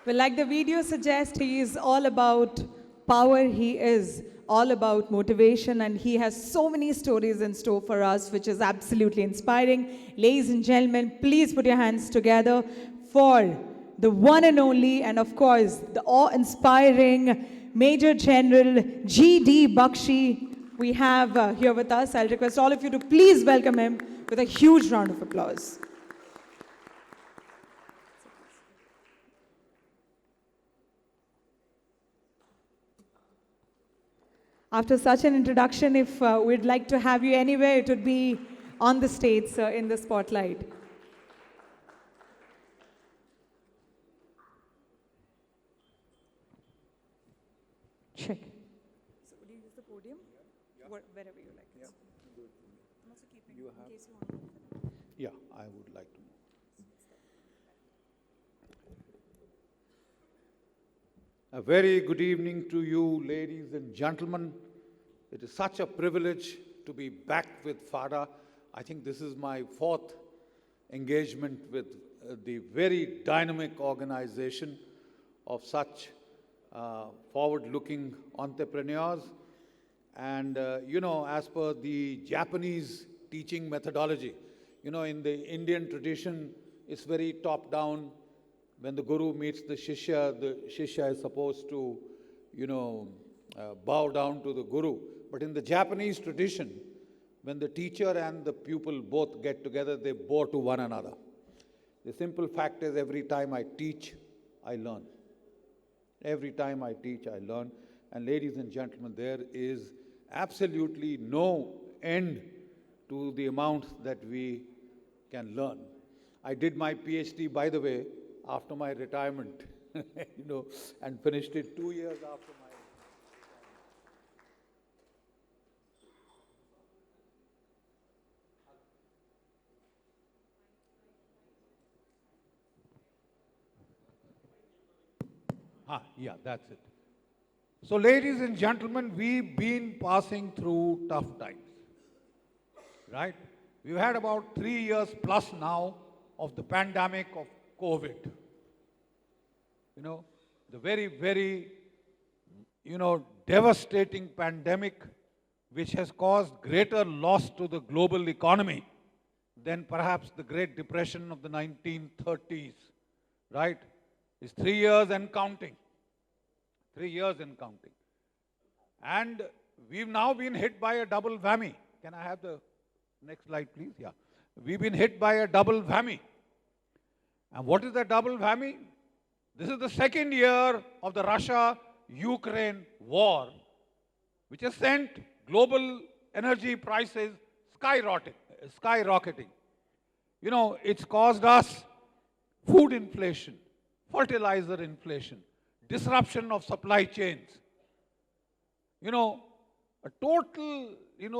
Well, like the video suggests, he is all about power. He is all about motivation, and he has so many stories in store for us, which is absolutely inspiring. Ladies and gentlemen, please put your hands together for the one and only, and of course, the awe-inspiring Major General G.D. Bakshi. We have here with us. I'll request all of you to please welcome him with a huge round of applause. After such an introduction, if we'd like to have you anywhere, it would be on the stage, sir, in the spotlight. Check. So would you use the podium? Yeah. Wherever you like. Yeah. I'm also keeping in case you want to. Yeah, I would like to. A very good evening to you, ladies and gentlemen. It is such a privilege to be back with FADA. I think this is my fourth engagement with the very dynamic organization of such forward-looking entrepreneurs. And, as per the Japanese teaching methodology, in the Indian tradition, it's very top-down. When the guru meets the shishya is supposed to, bow down to the guru. But in the Japanese tradition, when the teacher and the pupil both get together, they bow to one another. The simple fact is, every time I teach, I learn. Every time I teach, I learn. And ladies and gentlemen, there is absolutely no end to the amount that we can learn. I did my PhD, by the way, after my retirement, and finished it 2 years after my yeah, that's it. So, ladies and gentlemen, we've been passing through tough times, right? We've had about 3 years plus now of the pandemic of COVID. The very, very, devastating pandemic which has caused greater loss to the global economy than perhaps the Great Depression of the 1930s, right? It's 3 years and counting. 3 years and counting. And we've now been hit by a double whammy. Can I have the next slide, please? Yeah. We've been hit by a double whammy. And what is the double whammy? This is the second year of the Russia-Ukraine war, which has sent global energy prices skyrocketing. It's caused us food inflation, fertilizer inflation, disruption of supply chains. A total,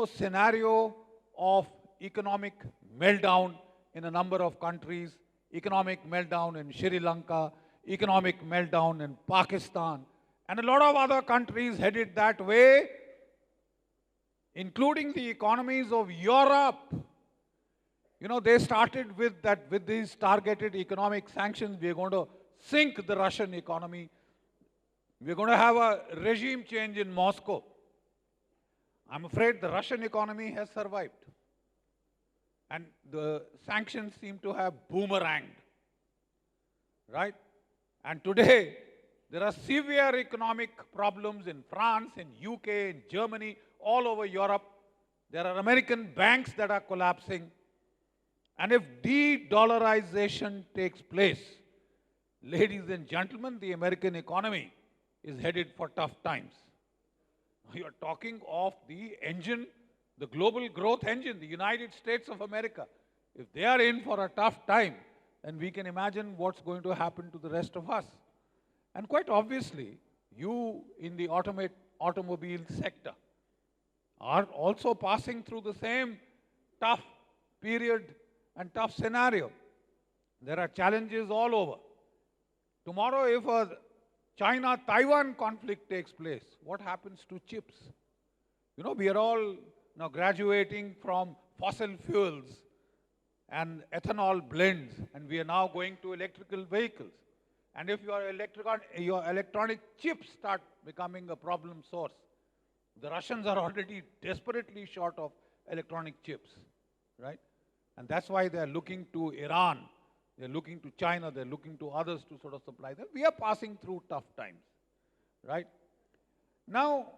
scenario of economic meltdown in a number of countries, economic meltdown in Sri Lanka, economic meltdown in Pakistan, and a lot of other countries headed that way, including the economies of Europe. They started with these targeted economic sanctions. We're going to sink the Russian economy. We're going to have a regime change in Moscow. I'm afraid the Russian economy has survived. And the sanctions seem to have boomeranged, right? And today, there are severe economic problems in France, in UK, in Germany, all over Europe. There are American banks that are collapsing. And if de-dollarization takes place, ladies and gentlemen, the American economy is headed for tough times. You are talking of the engine, the global growth engine, the United States of America. If they are in for a tough time, then we can imagine what's going to happen to the rest of us. And quite obviously, you in the automobile sector are also passing through the same tough period and tough scenario. There are challenges all over. Tomorrow, if a China-Taiwan conflict takes place, what happens to chips? We are all now graduating from fossil fuels and ethanol blends, and we are now going to electrical vehicles. And if your electronic chips start becoming a problem source, the Russians are already desperately short of electronic chips, right? And that's why they're looking to Iran, they're looking to China, they're looking to others to sort of supply them. We are passing through tough times, right? Now,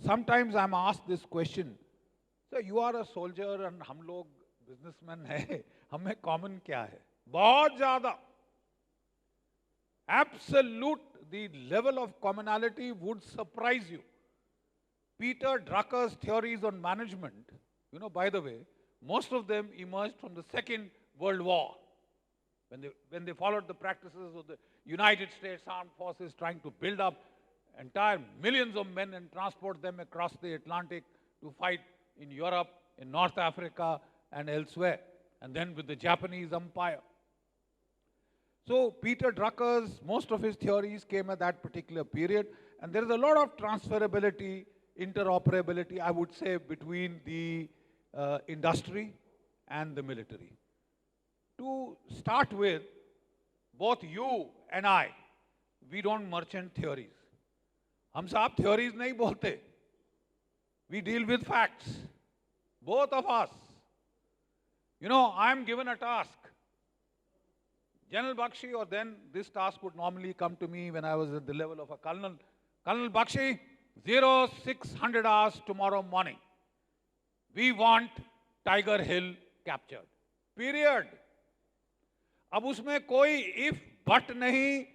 sometimes I'm asked this question, so you are a soldier and हम लोग businessmen हैं, हमें common क्या है? बहुत ज़्यादा. Absolute, the level of commonality would surprise you. Peter Drucker's theories on management, by the way, most of them emerged from the Second World War, when they followed the practices of the United States Armed Forces trying to build up entire millions of men and transport them across the Atlantic to fight in Europe, in North Africa, and elsewhere, and then with the Japanese Empire. So Peter Drucker's, most of his theories came at that particular period, and there is a lot of transferability, interoperability, I would say, between the industry and the military. To start with, both you and I, we don't merchant theories. हम साहब theories नहीं बोलते. We deal with facts. Both of us. I'm given a task. General Bakshi, or then this task would normally come to me when I was at the level of a colonel. Colonel Bakshi, 0600 hours tomorrow morning. We want Tiger Hill captured. Period. अब उसमें कोई if but नहीं,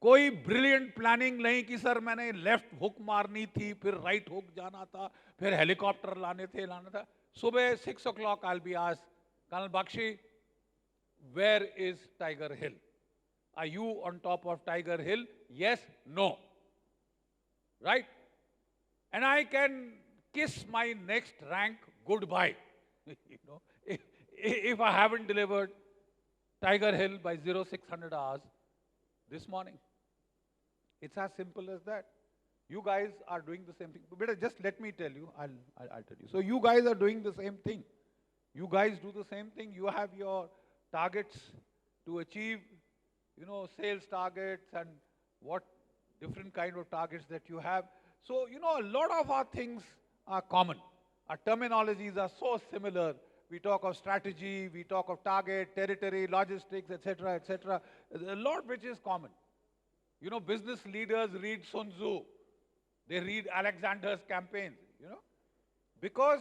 कोई brilliant planning नहीं कि sir मैंने left hook मारनी थी, फिर right hook जाना था, फिर helicopter लाना था. सुबह 6 o'clock I'll be asked, Colonel Bakshi, where is Tiger Hill? Are you on top of Tiger Hill? Yes, no. Right? And I can kiss my next rank goodbye. If I haven't delivered Tiger Hill by 0600 hours this morning. It's as simple as that. You guys are doing the same thing. But just let me tell you, I'll tell you. So you guys are doing the same thing. You guys do the same thing. You have your targets to achieve, sales targets and what different kind of targets that you have. So, a lot of our things are common. Our terminologies are so similar. We talk of strategy, we talk of target, territory, logistics, etc., etc. A lot which is common. Business leaders read Sun Tzu. They read Alexander's campaigns, because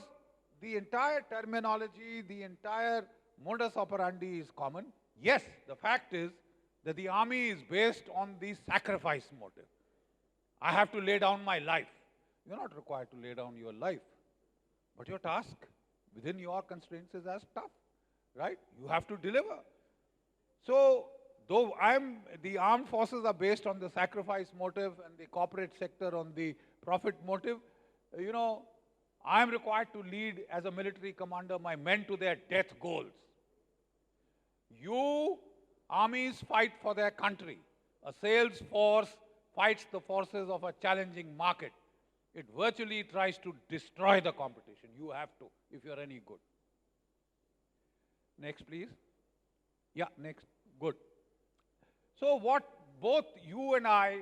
the entire terminology, the entire modus operandi is common. Yes, the fact is that the army is based on the sacrifice motive. I have to lay down my life. You're not required to lay down your life. But your task within your constraints is as tough, right? You have to deliver. So, though the armed forces are based on the sacrifice motive and the corporate sector on the profit motive, I am required to lead as a military commander my men to their death goals. You armies fight for their country. A sales force fights the forces of a challenging market. It virtually tries to destroy the competition. You have to, if you're any good. Next, please. Yeah, next. Good. So what both you and I,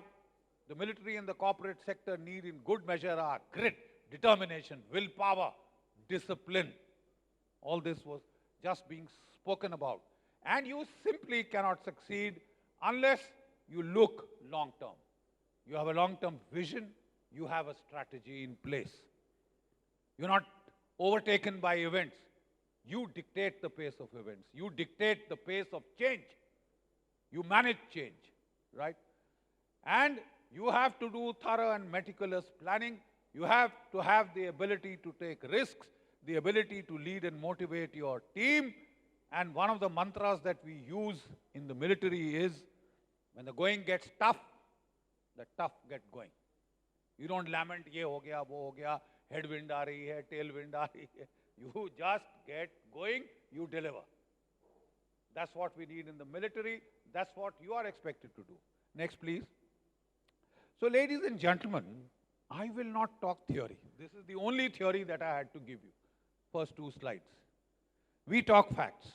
the military and the corporate sector, need in good measure are grit, determination, willpower, discipline. All this was just being spoken about. And you simply cannot succeed unless you look long term. You have a long-term vision, you have a strategy in place. You're not overtaken by events. You dictate the pace of events. You dictate the pace of change. You manage change, right? And you have to do thorough and meticulous planning. You have to have the ability to take risks, the ability to lead and motivate your team. And one of the mantras that we use in the military is, when the going gets tough, the tough get going. You don't lament, ye ho gaya, wo ho gaya, headwind aa rahi hai, tailwind aa rahi hai. You just get going, you deliver. That's what we need in the military. That's what you are expected to do. Next, please. So, ladies and gentlemen, I will not talk theory. This is the only theory that I had to give you. First two slides. We talk facts.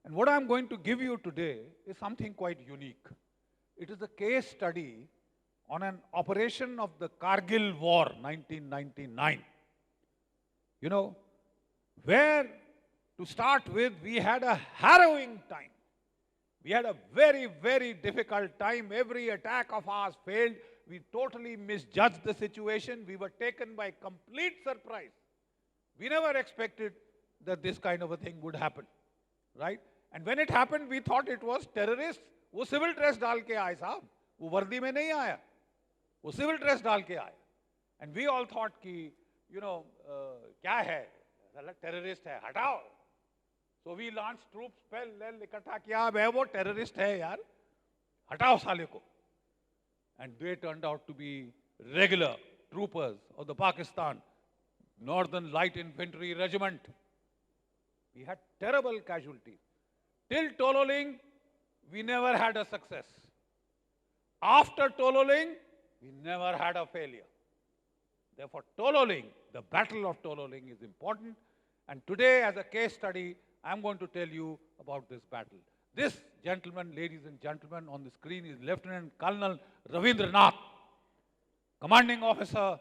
And what I'm going to give you today is something quite unique. It is a case study on an operation of the Kargil War, 1999. You know, where, to start with, we had a harrowing time. We had a very, very difficult time. Every attack of ours failed. We totally misjudged the situation. We were taken by complete surprise. We never expected that this kind of a thing would happen, right? And when it happened, we thought it was terrorists. वो civil dress डाल के आए साहब, वो वर्दी में नहीं आया, वो civil dress डाल के आया. And we all thought कि, क्या है, terrorist है, हटाओ. So we launched troops, पहले इकट्ठा किया, अब है वो terrorist है यार, हटाओ साले को. And they turned out to be regular troopers of the Pakistan Northern Light Infantry Regiment. We had terrible casualties. Till Tololing, we never had a success. After Tololing, we never had a failure. Therefore, Tololing, the Battle of Tololing is important. And today, as a case study, I'm going to tell you about this battle. This gentleman, ladies and gentlemen, on the screen is Lieutenant Colonel Ravindranath, Commanding Officer,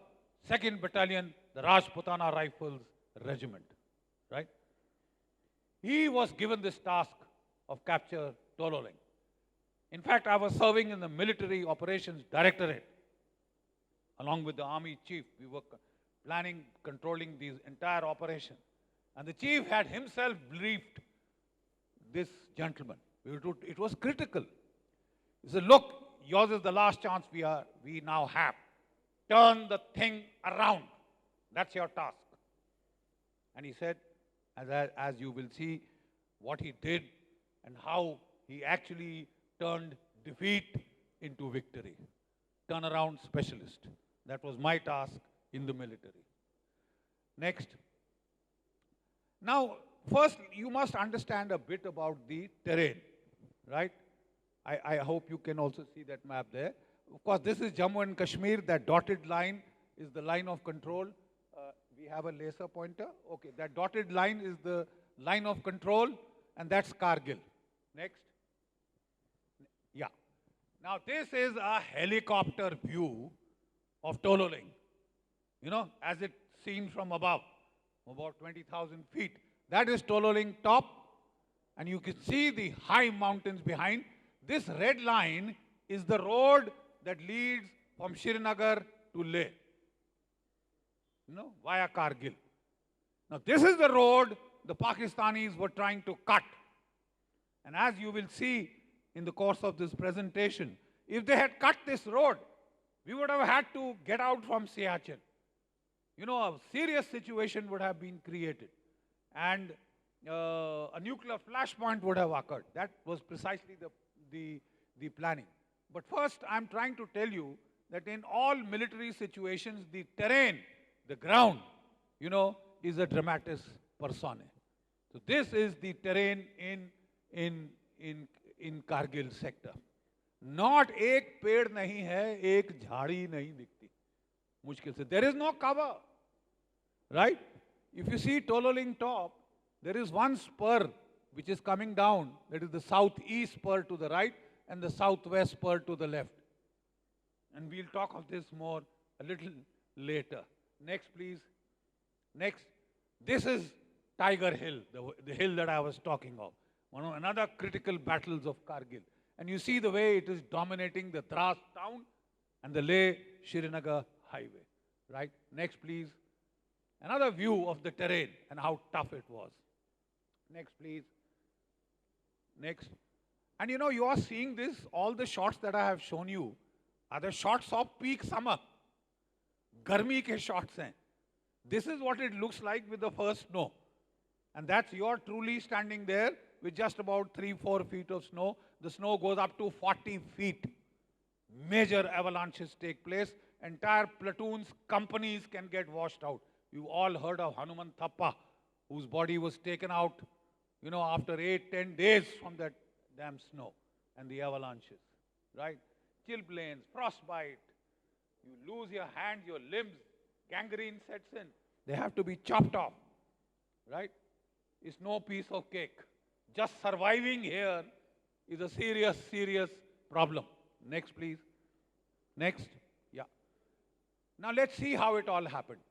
2nd Battalion, the Rajputana Rifles Regiment, right? He was given this task of capture Tololing. In fact, I was serving in the Military Operations Directorate. Along with the Army Chief, we were planning, controlling these entire operation. And the Chief had himself briefed this gentleman. It was critical. He said, look, yours is the last chance we now have. Turn the thing around. That's your task. And he said, as you will see, what he did and how he actually turned defeat into victory. Turnaround specialist. That was my task in the military. Next. Now, first, you must understand a bit about the terrain, right? I hope you can also see that map there. Of course, this is Jammu and Kashmir. That dotted line is the line of control. We have a laser pointer. Okay, that dotted line is the line of control, and that's Kargil. Next. Yeah. Now, this is a helicopter view of Tololing, as it seen from above, about 20,000 feet. That is Tololing top, and you can see the high mountains behind. This red line is the road that leads from Srinagar to Leh, via Kargil. Now, this is the road the Pakistanis were trying to cut. And as you will see in the course of this presentation, if they had cut this road, we would have had to get out from Siachen. A serious situation would have been created. And a nuclear flashpoint would have occurred. That was precisely the planning. But first, I'm trying to tell you that in all military situations, the terrain, the ground, is a dramatis personae. So this is the terrain in Kargil sector. Not एक पेड़ नहीं है, एक झाड़ी नहीं दिखती, मुश्किल से. There is no cover, right? If you see Tololing top, there is one spur which is coming down. That is the southeast spur to the right and the southwest spur to the left. And we'll talk of this more a little later. Next, please. Next. This is Tiger Hill, the hill that I was talking of. Another critical battles of Kargil. And you see the way it is dominating the Dras town and the Leh-Srinagar highway, right? Next, please. Another view of the terrain and how tough it was. Next, please. Next. And you are seeing this, all the shots that I have shown you are the shots of peak summer. Garmi ke shots hain. This is what it looks like with the first snow. And that's you're truly standing there with just about 3-4 feet of snow. The snow goes up to 40 feet. Major avalanches take place. Entire platoons, companies can get washed out. You've all heard of Hanuman Thappa, whose body was taken out, after 8-10 days from that damn snow and the avalanches, right? Chilblains, frostbite. You lose your hands, your limbs, gangrene sets in. They have to be chopped off, right? It's no piece of cake. just surviving here is a serious, serious problem. Next, please. Next. Yeah. Now let's see how it all happened.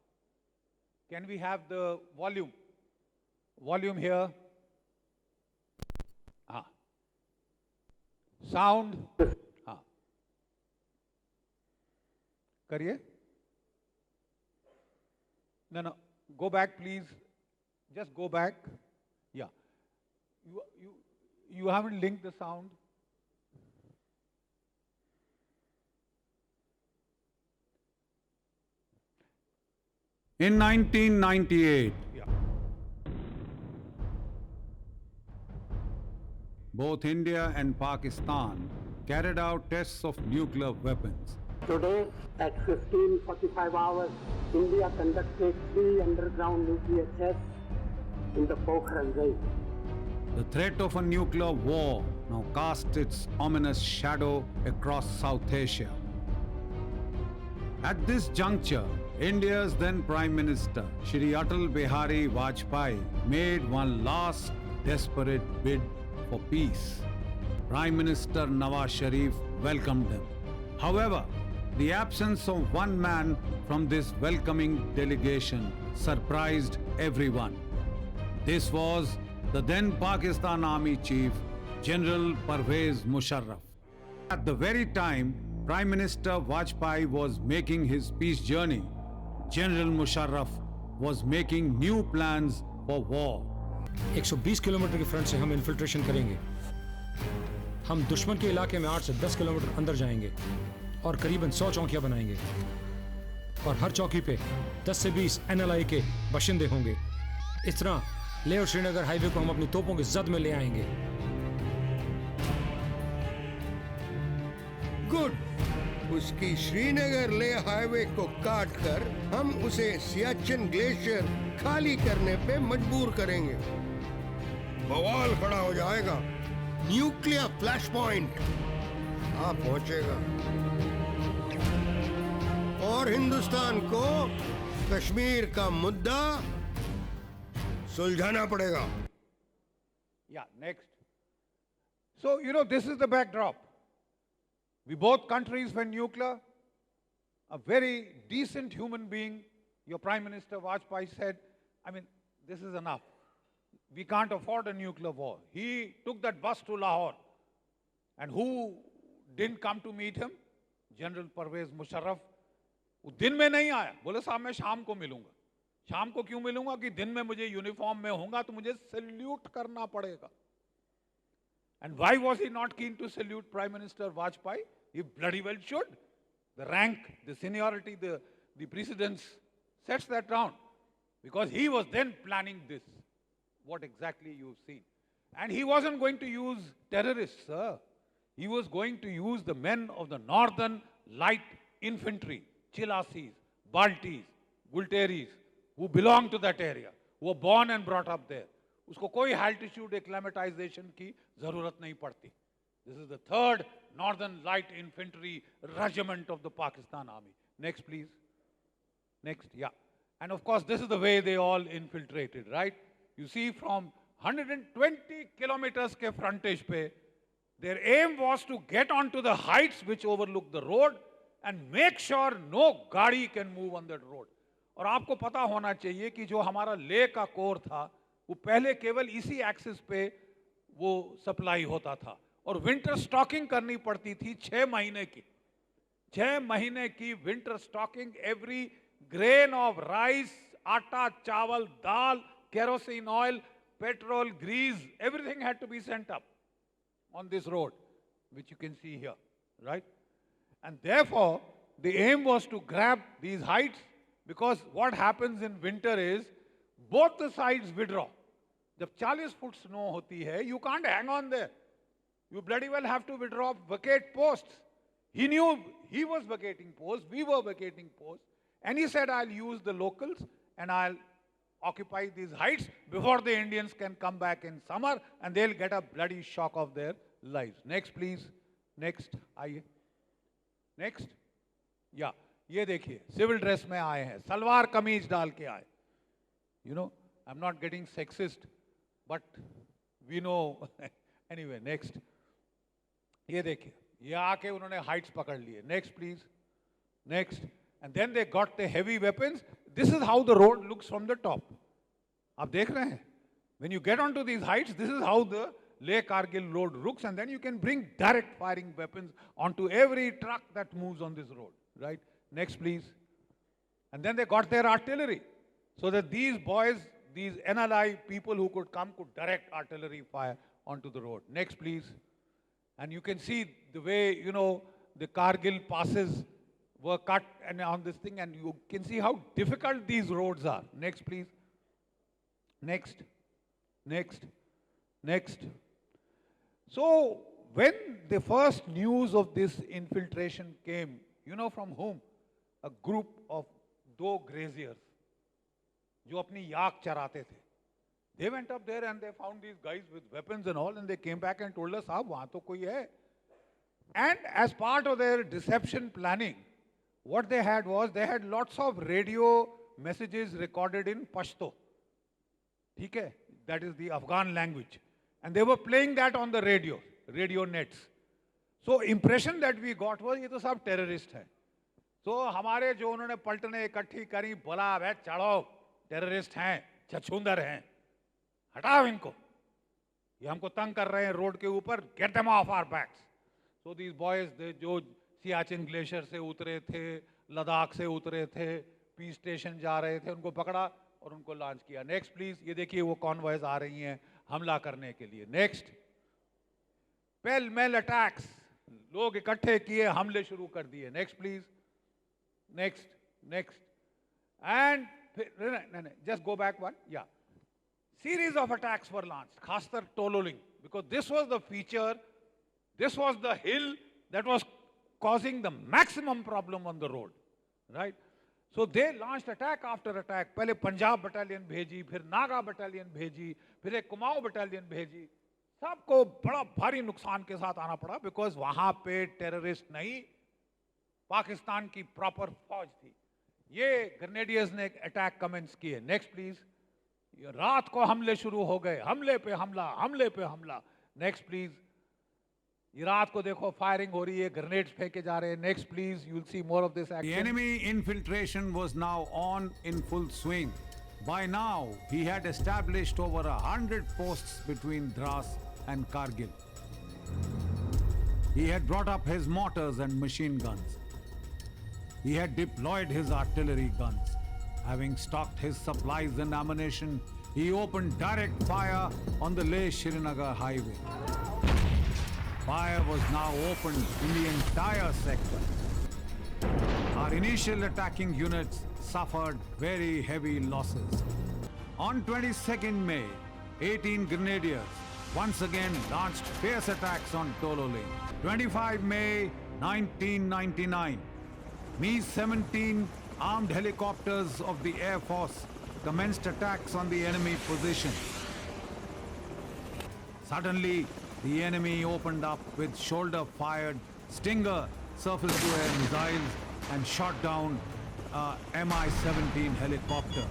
Can we have the volume? Volume here. Ah. Sound. Ah. Kariye? No, no. Go back, please. Just go back. Yeah. You haven't linked the sound. In 1998, Yeah. both India and Pakistan carried out tests of nuclear weapons. Today, at 15:45 hours, India conducted 3 underground nuclear tests in the Pokhran range. The threat of a nuclear war now casts its ominous shadow across South Asia. At this juncture, India's then Prime Minister, Shri Atal Bihari Vajpayee, made one last desperate bid for peace. Prime Minister Nawaz Sharif welcomed them. However, the absence of one man from this welcoming delegation surprised everyone. This was the then Pakistan Army Chief, General Parvez Musharraf. At the very time Prime Minister Vajpayee was making his peace journey, General Musharraf was making new plans for war. 120 kilometre के front से हम infiltration करेंगे। हम दुश्मन के इलाके में 8 से 10 किलोमीटर अंदर जाएंगे और करीबन 100 चौकियां बनाएंगे और हर चौकी पे 10 से 20 NLI के बाशिंदे होंगे। इस तरह लेह और श्रीनगर हाईवे को हम अपनी तोपों की जद में ले आएंगे। गुड। उसकी श्रीनगर ले हाईवे को काट कर हम उसे सियाचिन ग्लेशियर खाली करने पे मजबूर करेंगे। बवाल खड़ा हो जाएगा। न्यूक्लियर फ्लैश पॉइंट आ पहुंचेगा और हिंदुस्तान को कश्मीर का मुद्दा सुलझाना पड़ेगा। Yeah, next. So, this is the backdrop. We both countries went nuclear. A very decent human being, your Prime Minister Vajpayee said, this is enough. We can't afford a nuclear war. He took that bus to Lahore. And who didn't come to meet him? General Parvez Musharraf. वो दिन में नहीं आया, बोले साहब मैं शाम को मिलूंगा। शाम को क्यों मिलूंगा कि दिन में मुझे यूनिफॉर्म में होगा तो मुझे सैल्यूट करना पड़ेगा। And why was he not keen to salute Prime Minister Vajpayee? He bloody well should. The rank, the seniority, the precedence sets that down. Because he was then planning this, what exactly you've seen. And he wasn't going to use terrorists, sir. He was going to use the men of the Northern Light Infantry, Chilasis, Baltis, Gulteris, who belong to that area, who were born and brought up there. उसको कोई altitude acclimatization की जरूरत नहीं पड़ती. This is the 3rd Northern Light Infantry Regiment of the Pakistan Army. Next, please. Next, yeah. And of course, this is the way they all infiltrated, right? You see, from 120 kilometers ke frontage pe, their aim was to get onto the heights which overlook the road and make sure no गाड़ी can move on that road. और आपको पता होना चाहिए कि जो हमारा लेह का कोर था, वो पहले केवल इसी एक्सिस पे वो सप्लाई होता था और विंटर स्टॉकिंग करनी पड़ती थी 6 महीने की। 6 महीने की winter stocking, every grain of rice, आटा, चावल, दाल, kerosene oil, petrol, grease, everything had to be sent up on this road, which you can see here, right? And therefore, the aim was to grab these heights, because what happens in winter is both the sides withdraw. जब 40 foot snow होती है, you can't hang on there. You bloody well have to withdraw, vacate posts. He knew he was vacating posts, we were vacating posts, and he said, I'll use the locals and I'll occupy these heights before the Indians can come back in summer and they'll get a bloody shock of their lives. Next, please. Next. आइए. Next. Yeah. ये देखिए, civil dress में आए हैं, सलवार कमीज डाल के आए. You know, I'm not getting sexist, but we know. Anyway, next. ये देखिए, ये आके उन्होंने heights पकड़ लिए. Next, please. Next. And then they got the heavy weapons. This is how the road looks from the top. आप देख रहे हैं? When you get onto these heights, this is how the Leh Kargil road looks, and then you can bring direct firing weapons onto every truck that moves on this road, right? Next, please. And then they got their artillery, so that these boys, these NLI people who could come, could direct artillery fire onto the road. Next, please. And you can see the way, you know, the Kargil passes were cut and on this thing, and you can see how difficult these roads are. Next, please. Next. Next. Next. So, when the first news of this infiltration came, you know from whom? A group of दो graziers जो अपनी याक चराते थे. They went up there and they found these guys with weapons and all, and they came back and told us, "साहब वहाँ तो कोई है." And as part of their deception planning, what they had was, they had lots of radio messages recorded in Pashto. ठीक है? That is the Afghan language. And they were playing that on the radio nets. So impression that we got was, ये तो सब terrorist है. So हमारे जो उन्होंने पलटने इकट्ठी करी, बोला भाई चढ़ो, terrorist हैं, छछूंदर हैं, हटाओ इनको, ये हमको तंग कर रहे हैं रोड के ऊपर, get them off our backs. So these boys, जो सियाचिन ग्लेशियर से उतरे थे, लद्दाख से उतरे थे, पीस स्टेशन जा रहे थे, उनको पकड़ा और उनको लॉन्च किया. Next please. ये देखिए वो कॉन्वॉयज आ रही हैं हमला करने के लिए. नेक्स्ट. पेल मेल अटैक्स, लोग इकट्ठे किए, हमले शुरू कर दिए. Next please. Next. Next. And just go back one. या series of attacks were launched, खासकर Tololing, because this was the feature, this was the hill that was causing the maximum problem on the road, right? So they launched attack after attack. पहले Punjab battalion भेजी, फिर Naga battalion भेजी, फिर एक Kumaon battalion भेजी. सबको बड़ा भारी नुकसान के साथ आना पड़ा, because वहां पे टेररिस्ट नहीं, पाकिस्तान की प्रॉपर फौज थी. ये ग्रेनेडियर्स ने एक अटैक कमेंस किए. Next please. रात को हमले शुरू हो गए, हमले पे हमला, हमले पे हमला. Next please. ये रात को देखो फायरिंग हो रही है, ग्रेनेड्स फेंके जा रहे हैं. Next please. You will see more of this The action. enemy infiltration was now on in full swing. By now, he had established over 100 posts between Dras and Kargil. He had brought up his mortars and machine guns. He had deployed his artillery guns. Having stocked his supplies and ammunition, he opened direct fire on the Leh-Srinagar highway. Fire was now opened in the entire sector. Our initial attacking units suffered very heavy losses. On 22nd May, 18 grenadiers once again launched fierce attacks on Tololing. 25 May 1999, Mi-17 armed helicopters of the Air Force commenced attacks on the enemy position. Suddenly, the enemy opened up with shoulder-fired Stinger surface-to-air missiles and shot down a Mi-17 helicopter.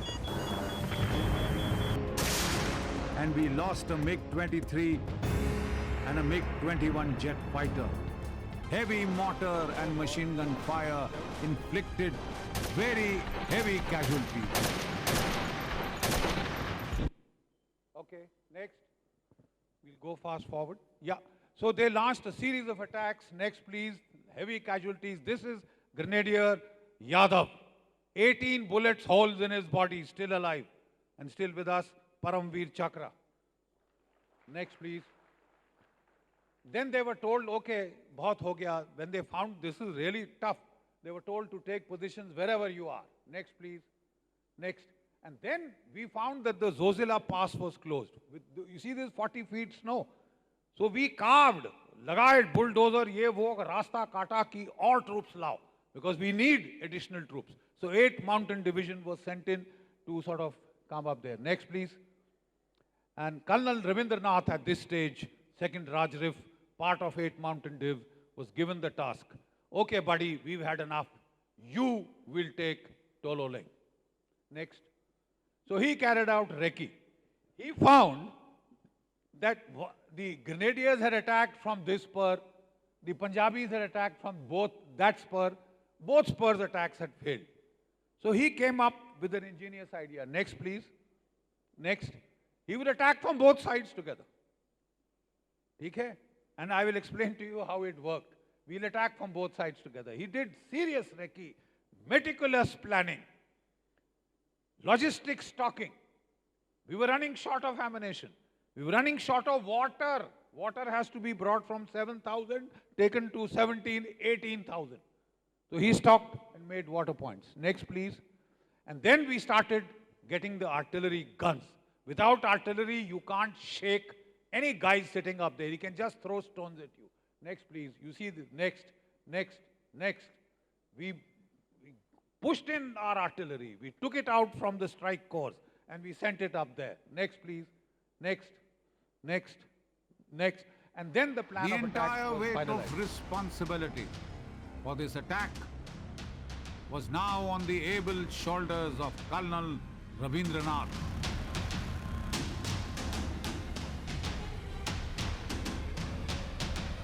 And we lost a MiG-23 and a MiG-21 jet fighter. Heavy mortar and machine gun fire inflicted very heavy casualties. Okay, next. We'll go fast forward. Yeah. So they launched a series of attacks. Next, please. Heavy casualties. This is Grenadier Yadav. 18 bullets holes in his body, still alive. And still with us, Paramveer Chakra. Next, please. Then they were told, okay, bahut ho gaya. When they found this is really tough, they were told to take positions wherever you are. Next, please. Next. And then we found that the Zozila Pass was closed. You see this 40 feet snow? So we carved, लगाए bulldozer, ये वो रास्ता काटा कि और troops lao, because we need additional troops. So 8 mountain division was sent in to sort of come up there. Next, please. And Colonel Ravindranath at this stage, 2nd Raj Rif, part of 8 mountain div, was given the task. Okay, buddy, we've had enough. You will take Tololing. Next. So he carried out recce. He found that the Grenadiers had attacked from this spur, the Punjabis had attacked from that spur, both spurs attacks had failed. So he came up with an ingenious idea. Next, please. Next. He would attack from both sides together. Okay? And I will explain to you how it worked. We'll attack from both sides together. He did serious recce, meticulous planning, logistics stocking. We were running short of ammunition. We were running short of water. Water has to be brought from 7,000, taken to 17, 18,000. So he stocked and made water points. Next, please. And then we started getting the artillery guns. Without artillery, you can't shake any guy sitting up there. He can just throw stones at you. Next, please. You see this. Next, next, next. We pushed in our artillery. We took it out from the strike corps and we sent it up there. Next, please. Next, next, next. And then the plan The of attack entire was weight finalized. of responsibility for this attack was now on the able shoulders of Colonel Ravindranath.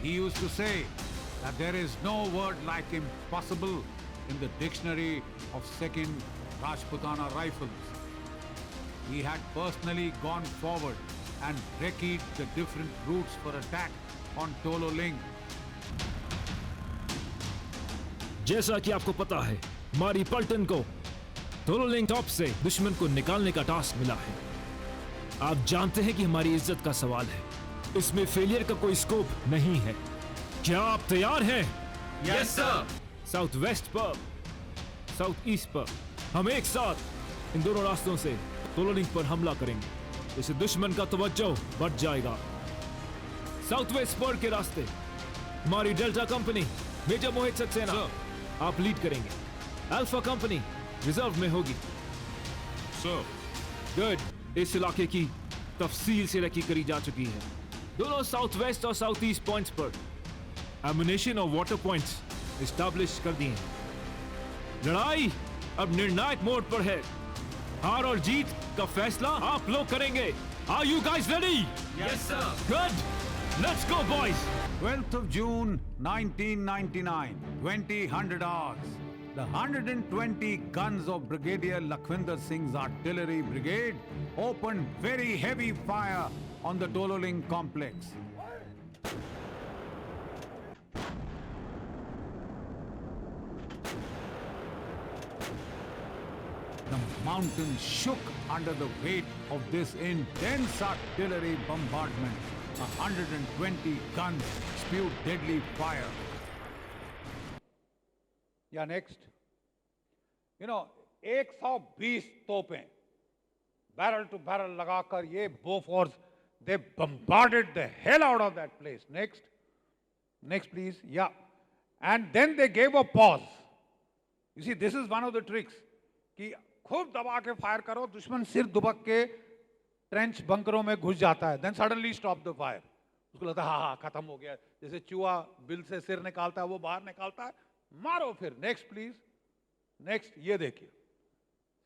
He used to say that there is no word like impossible in the dictionary of 2nd Rajputana Rifles. He had personally gone forward and recceed the different routes for attack on Tolo Ling. जैसा कि आपको पता है, हमारी पलटन को Tololing top से दुश्मन को निकालने का टास्क मिला है। आप जानते हैं कि हमारी इज्जत का सवाल है। इसमें फेलियर का कोई स्कोप नहीं है। क्या आप तैयार हैं? Yes sir. साउथ वेस्ट पर, साउथ ईस्ट पर, हम एक साथ इन दोनों रास्तों से तोलोलिंग पर हमला करेंगे। इससे दुश्मन का तवज्जो बढ़ जाएगा। साउथ वेस्ट पर के रास्ते हमारी डेल्टा कंपनी मेजर मोहित सक्सेना आप लीड करेंगे। अल्फा कंपनी रिजर्व में होगी। गुड। इस इलाके की तफसील से रेकी करी जा चुकी है। दोनों साउथ वेस्ट और साउथ ईस्ट पॉइंट्स पर एमुनेशन और वाटर पॉइंट्स एस्टैब्लिश कर दिए हैं। लड़ाई अब निर्णायक मोड पर है। हार और जीत का फैसला आप लोग करेंगे। Are you guys ready? Yes sir. Good. Let's go boys. 12th of June 1999, 2000 hours. The 120 guns of Brigadier Lakhvinder Singh's artillery brigade opened very heavy fire on the Tololing complex. The mountain shook under the weight of this intense artillery bombardment. 120 guns spewed deadly fire. Yeah, next. 120 तोपें barrel to barrel लगाकर ये Bofors, they bombarded the hell out of that place. Next. Next, please. Yeah. And then they gave a pause. You see, this is one of the tricks. कि खूब दबा के fire करो, दुश्मन सिर दुबक के ट्रेंच बंकरों में घुस जाता है। Then suddenly stop the fire. उसको लगता है हाँ खत्म हो गया। जैसे चूहा बिल से सिर निकालता है, वो बाहर निकालता है, मारो फिर। Next please. नेक्स्ट, ये देखिए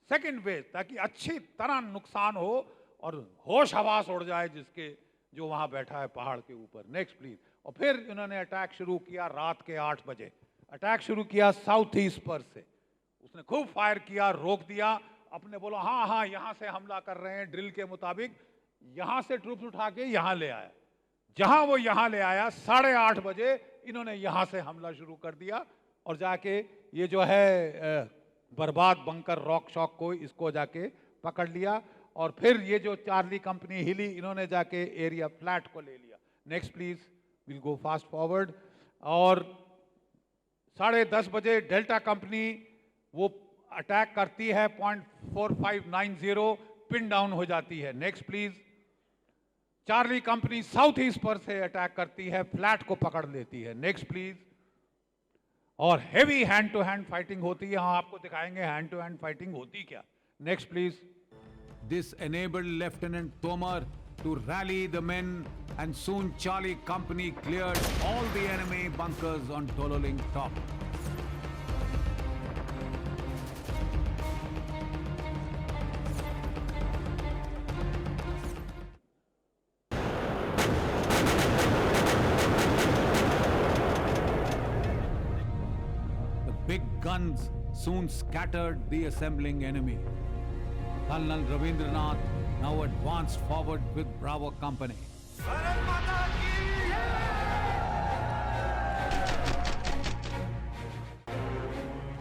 सेकंड वेव, ताकि अच्छी तरह नुकसान हो और होश हवास उड़ जाए जिसके जो वहां बैठा है पहाड़ के ऊपर। Next please. और फिर इन्होंने अटैक शुरू किया रात के 8 बजे। अटैक शुरू किया साउथ ईस्ट पर से। उसने खूब फायर किया, रोक दिया। अपने बोलो हाँ हाँ यहां से हमला कर रहे हैं ड्रिल के मुताबिक। यहां से ट्रूप्स उठा के यहां ले आया। जहां वो यहां ले आया 8:30 बजे इन्होंने यहां से हमला शुरू कर दिया और जाके ये जो है बर्बाद बंकर रॉक शॉक को इसको जाके पकड़ लिया। और फिर ये जो चार्ली कंपनी हिली, इन्होंने जाके एरिया फ्लैट को ले लिया। Next please, will go fast forward. और 10:30 बजे डेल्टा कंपनी वो अटैक करती है, 0.4590 पिन डाउन हो जाती है। Next please. Charlie company south east पर से अटैक करती है, फ्लैट को पकड़ लेती है। Next please. और heavy hand to hand fighting होती है। हाँ, आपको दिखाएंगे हैंड टू हैंड फाइटिंग होती क्या। Next please. This enabled Lieutenant Tomar to rally the men, and soon Charlie Company cleared all the enemy bunkers on Tololing Top. big guns soon scattered the assembling enemy. Colonel Ravindranath now advanced forward with Bravo Company.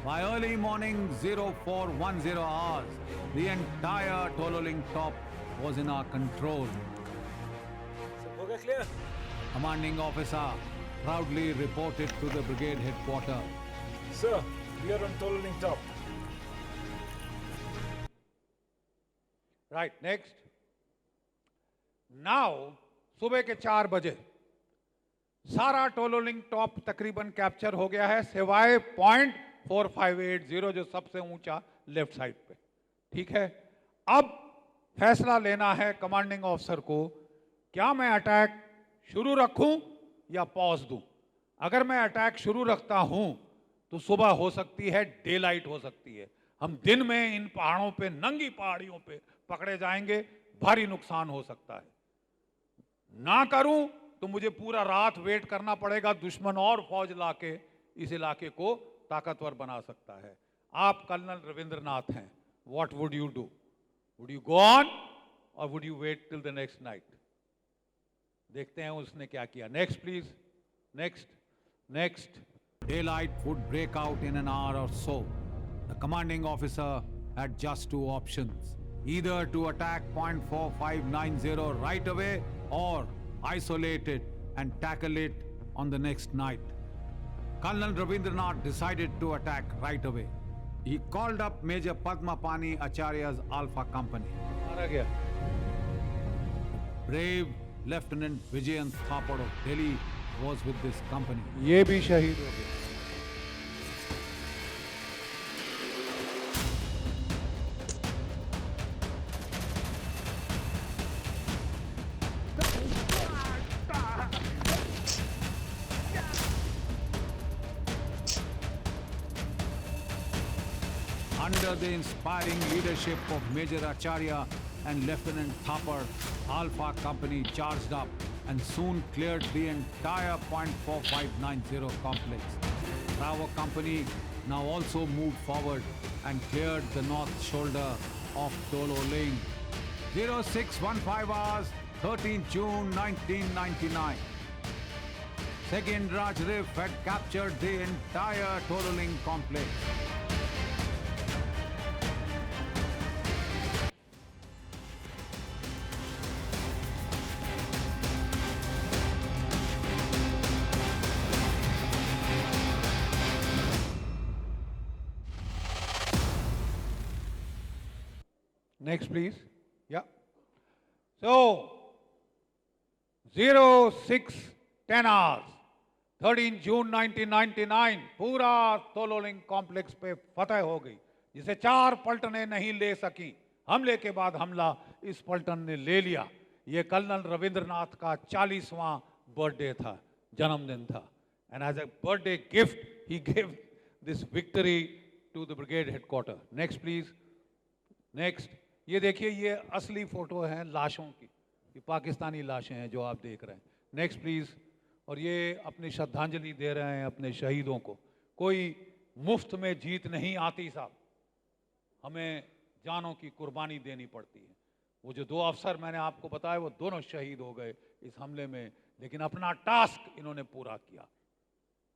By early morning 0410 hours, the entire Tololing top was in our control. Commanding officer proudly reported to the brigade headquarters. Sir, we are on Tololing top. Right, next. Now, सुबह के 4 बजे सारा Tololing top तकरीबन capture हो गया है, सिवाय point 4580 जो सबसे ऊंचा लेफ्ट साइड पे। ठीक है, अब फैसला लेना है कमांडिंग ऑफिसर को, क्या मैं अटैक शुरू रखूं या पॉज दूं। अगर मैं अटैक शुरू रखता हूं तो सुबह हो सकती है, डे लाइट हो सकती है, हम दिन में इन पहाड़ों पे, नंगी पहाड़ियों पे पकड़े जाएंगे, भारी नुकसान हो सकता है। ना करूं तो मुझे पूरा रात वेट करना पड़ेगा, दुश्मन और फौज लाके इस इलाके को ताकतवर बना सकता है। आप कर्नल रविंद्रनाथ हैं, what would you do? Would you go on और would you wait till the next night? देखते हैं उसने क्या किया। Next please, next. Daylight would break out in an hour or so. The commanding officer had just two options: either to attack point 4590 right away or isolate it and tackle it on the next night. Colonel Ravindranath decided to attack right away. He called up Major Padmapani Acharya's Alpha Company. मारा गया। Brave Lieutenant Vijayan Thapar of Delhi was with this company. ये भी शहीद हो गया। Under the inspiring leadership of Major Acharya and Lieutenant Thapar, Alpha Company charged up and soon cleared the entire point 4590 complex. Bravo Company now also moved forward and cleared the north shoulder of Tololing. 0615 hours, 13 June 1999. Second Raj Rif had captured the entire Tololing complex. Next, please. Yeah. So, 0610 hours, 13 June 1999, पूरा Tololing complex पे फतह हो गई, जिसे 4 पलटनें नहीं ले सकी। हमले के बाद हमला इस पलटन ने ले लिया। ये कर्नल रविंद्रनाथ का 40वां बर्थडे था, जन्मदिन था। And as a birthday gift, he gave this victory to the brigade headquarters. Next, please. Next. ये देखिए, ये असली फोटो है लाशों की, ये पाकिस्तानी लाशें हैं जो आप देख रहे हैं। Next please. और ये अपनी श्रद्धांजलि दे रहे हैं अपने शहीदों को। कोई मुफ्त में जीत नहीं आती साहब, हमें जानों की कुर्बानी देनी पड़ती है। वो जो 2 अफसर मैंने आपको बताया, वो दोनों शहीद हो गए इस हमले में, लेकिन अपना टास्क इन्होंने पूरा किया,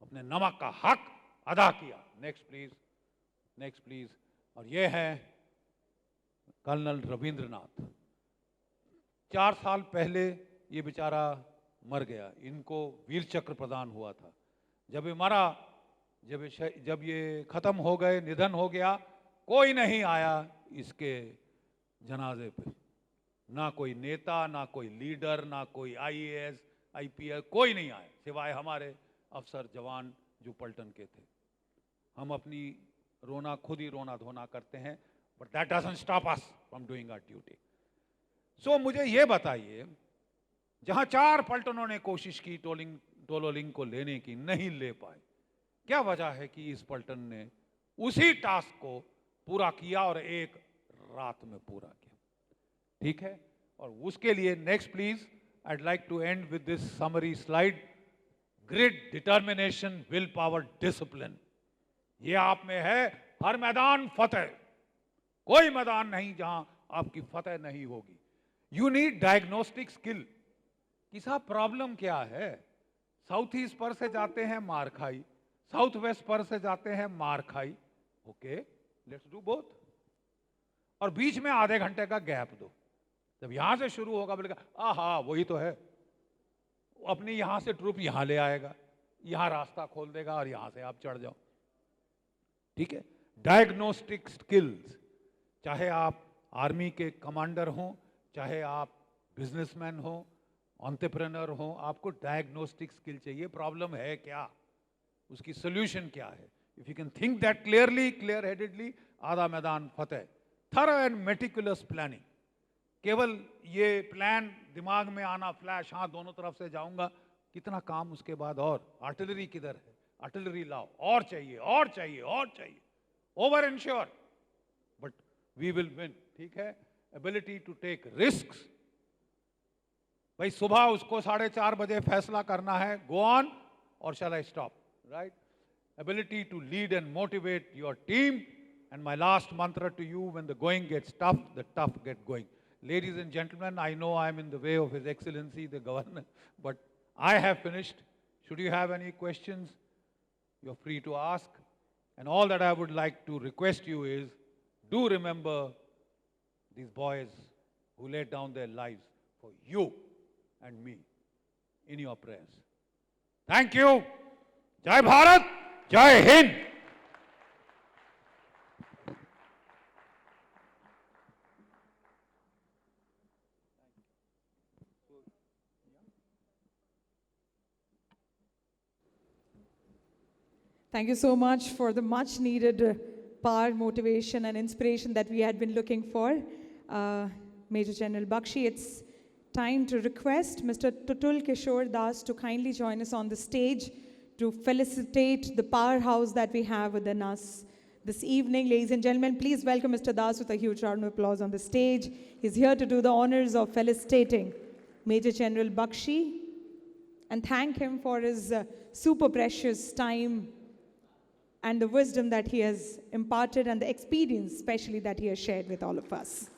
अपने नमक का हक अदा किया। Next please. और ये है कर्नल रविंद्रनाथ। 4 साल पहले ये बेचारा मर गया, इनको वीर चक्र प्रदान हुआ था। जब ये मरा, जब ये खत्म हो गए, निधन हो गया, कोई नहीं आया इसके जनाजे पे। ना कोई नेता, ना कोई लीडर, ना कोई IAS, IPS, कोई नहीं आया सिवाय हमारे अफसर जवान जो पलटन के थे। हम अपनी रोना खुद ही रोना धोना करते हैं, but that doesn't stop us from doing our duty. So मुझे ये बताइए, जहां 4 पलटनों ने कोशिश की टोलोलिंग को लेने की, नहीं ले पाए, क्या वजह है कि इस पलटन ने उसी टास्क को पूरा किया और एक रात में पूरा किया? ठीक है, और उसके लिए next please, I'd like to end with this summary slide. Grit, determination, willpower, discipline. ये आप में है, हर मैदान फतेह, कोई मैदान नहीं जहां आपकी फतेह नहीं होगी. यू नीड डायग्नोस्टिक स्किल कि साहब प्रॉब्लम क्या है. साउथ ईस्ट पर से जाते हैं मार खाई, साउथ वेस्ट पर से जाते हैं मार खाई. Okay, let's do both. और बीच में आधे घंटे का गैप दो. जब यहां से शुरू होगा बोलेगा आहा वही तो है, अपनी यहां से ट्रूप यहां ले आएगा, यहां रास्ता खोल देगा और यहां से आप चढ़ जाओ. ठीक है, डायग्नोस्टिक स्किल्स. चाहे आप आर्मी के कमांडर हों, चाहे आप बिजनेसमैन हो, एंटरप्रेन्योर हो, आपको डायग्नोस्टिक स्किल चाहिए. प्रॉब्लम है क्या, उसकी सोल्यूशन क्या है. If you can think that clearly, clear headedly, आधा मैदान फतेह. Thorough and meticulous planning. केवल ये प्लान दिमाग में आना, फ्लैश, हाँ दोनों तरफ से जाऊंगा, कितना काम उसके बाद. और आर्टिलरी किधर है, आर्टिलरी लाओ, और चाहिए और चाहिए और चाहिए. Over insure, but we will win. ठीक है, एबिलिटी टू टेक रिस्क्स. भाई सुबह उसको 4:30 बजे फैसला करना है, गो ऑन और shall I stop, right. Ability to lead and motivate your team. And my last mantra to you, when the going gets tough, the tough get going. Ladies and gentlemen, I know I am in the way of His Excellency, the Governor, but I have finished. Should you have any questions, you're free to ask. And all that I would like to request you is, do remember these boys who laid down their lives for you and me in your prayers. Thank you. Jai Bharat, Jai Hind. Thank you so much for the much needed power, motivation, and inspiration that we had been looking for. Major General Bakshi, it's time to request Mr. Tutul Kishore Das to kindly join us on the stage to felicitate the powerhouse that we have within us this evening. Ladies and gentlemen, please welcome Mr. Das with a huge round of applause on the stage. He's here to do the honors of felicitating Major General Bakshi and thank him for his super precious time and the wisdom that he has imparted and the experience especially that he has shared with all of us.